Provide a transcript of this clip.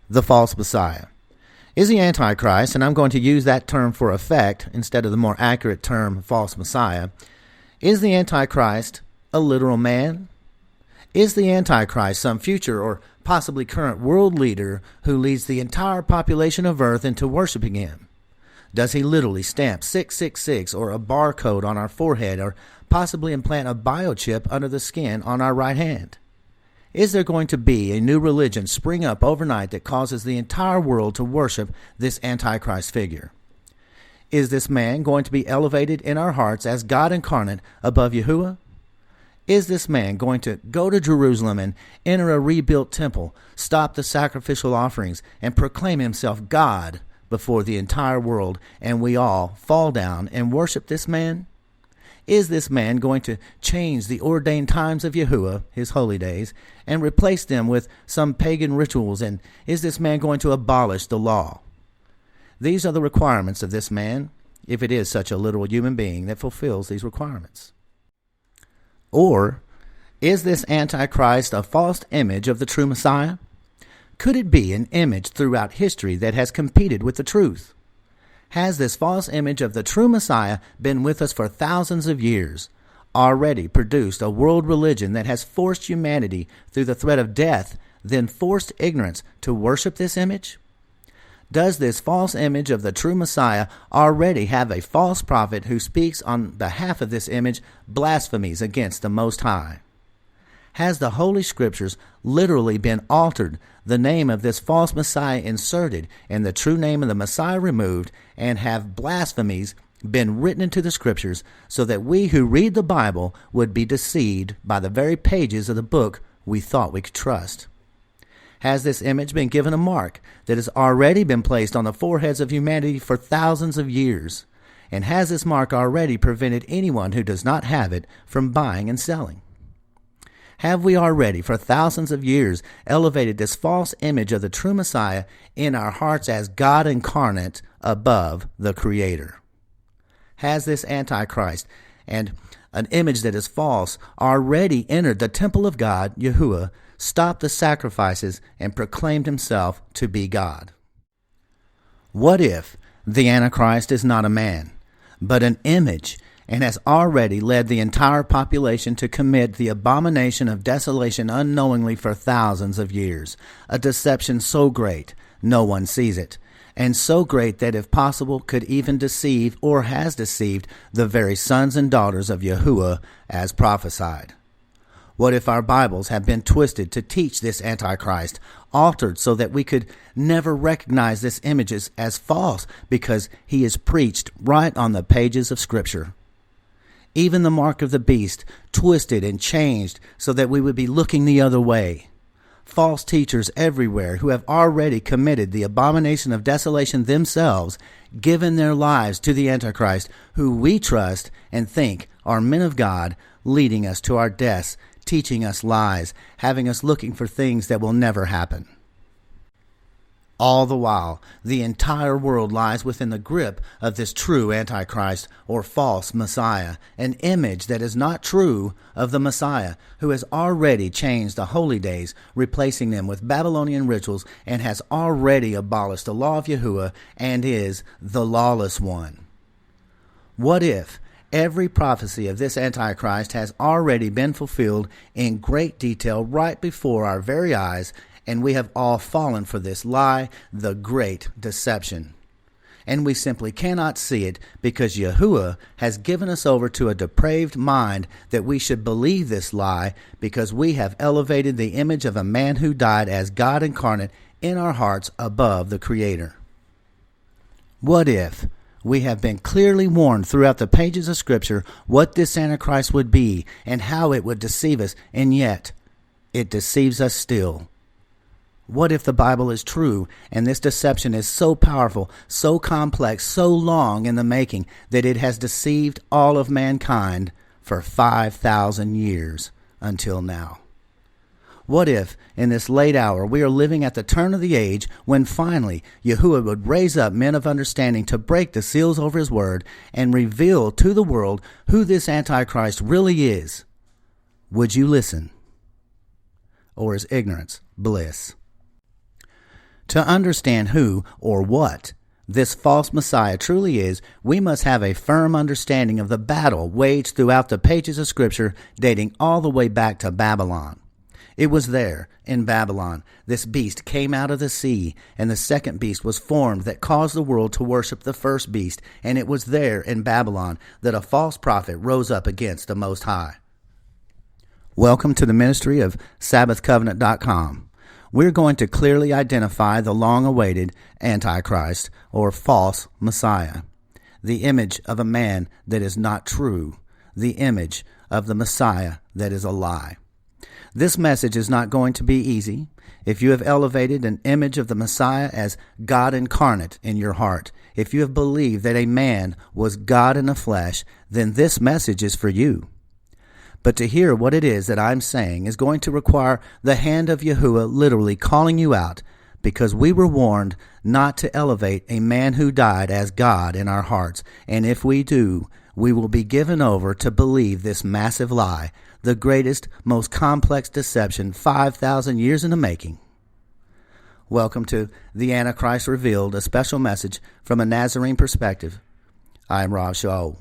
the false Messiah. Is the Antichrist, and I'm going to use that term for effect instead of the more accurate term false Messiah, is the Antichrist a literal man? Is the Antichrist some future or possibly current world leader who leads the entire population of Earth into worshiping him? Does he literally stamp 666 or a barcode on our forehead, or possibly implant a biochip under the skin on our right hand? Is there going to be a new religion spring up overnight that causes the entire world to worship this Antichrist figure? Is this man going to be elevated in our hearts as God incarnate above Yahuah? Is this man going to go to Jerusalem and enter a rebuilt temple, stop the sacrificial offerings, and proclaim himself God before the entire world, and we all fall down and worship this man? Is this man going to change the ordained times of Yahuah, his holy days, and replace them with some pagan rituals? And is this man going to abolish the law? These are the requirements of this man, if it is such a literal human being that fulfills these requirements. Or is this Antichrist a false image of the true Messiah? Could it be an image throughout history that has competed with the truth? Has this false image of the true Messiah been with us for thousands of years, already produced a world religion that has forced humanity through the threat of death, then forced ignorance to worship this image? Does this false image of the true Messiah already have a false prophet who speaks on behalf of this image blasphemies against the Most High? Has the Holy Scriptures literally been altered, the name of this false Messiah inserted, and the true name of the Messiah removed, and have blasphemies been written into the Scriptures so that we who read the Bible would be deceived by the very pages of the book we thought we could trust? Has this image been given a mark that has already been placed on the foreheads of humanity for thousands of years? And has this mark already prevented anyone who does not have it from buying and selling? Have we already, for thousands of years, elevated this false image of the true Messiah in our hearts as God incarnate above the Creator? Has this Antichrist and an image that is false already entered the temple of God, Yahuah, stopped the sacrifices, and proclaimed himself to be God? What if the Antichrist is not a man, but an image, and has already led the entire population to commit the abomination of desolation unknowingly for thousands of years, a deception so great no one sees it, and so great that if possible could even deceive or has deceived the very sons and daughters of Yahuah as prophesied? What if our Bibles have been twisted to teach this Antichrist, altered so that we could never recognize this image as false because he is preached right on the pages of Scripture? Even the mark of the beast twisted and changed so that we would be looking the other way. False teachers everywhere who have already committed the abomination of desolation themselves, given their lives to the Antichrist, who we trust and think are men of God, leading us to our deaths, teaching us lies, having us looking for things that will never happen. All the while, the entire world lies within the grip of this true Antichrist or false Messiah, an image that is not true of the Messiah, who has already changed the holy days, replacing them with Babylonian rituals, and has already abolished the law of Yahuah and is the lawless one. What if every prophecy of this Antichrist has already been fulfilled in great detail right before our very eyes, and we have all fallen for this lie, the great deception? And we simply cannot see it because Yahuah has given us over to a depraved mind that we should believe this lie because we have elevated the image of a man who died as God incarnate in our hearts above the Creator. What if we have been clearly warned throughout the pages of Scripture what this Antichrist would be and how it would deceive us, and yet it deceives us still? What if the Bible is true and this deception is so powerful, so complex, so long in the making that it has deceived all of mankind for 5,000 years until now? What if in this late hour we are living at the turn of the age when finally Yahuah would raise up men of understanding to break the seals over his word and reveal to the world who this Antichrist really is? Would you listen? Or is ignorance bliss? To understand who or what this false Messiah truly is, we must have a firm understanding of the battle waged throughout the pages of Scripture dating all the way back to Babylon. It was there, in Babylon, this beast came out of the sea, and the second beast was formed that caused the world to worship the first beast, and it was there, in Babylon, that a false prophet rose up against the Most High. Welcome to the ministry of SabbathCovenant.com. We're going to clearly identify the long-awaited Antichrist, or false Messiah, the image of a man that is not true, the image of the Messiah that is a lie. This message is not going to be easy. If you have elevated an image of the Messiah as God incarnate in your heart, if you have believed that a man was God in the flesh, then this message is for you. But to hear what it is that I'm saying is going to require the hand of Yahuah literally calling you out, because we were warned not to elevate a man who died as God in our hearts, and if we do, we will be given over to believe this massive lie, the greatest, most complex deception 5,000 years in the making. Welcome to The Antichrist Revealed, a special message from a Nazarene perspective. I am Rav Shaul.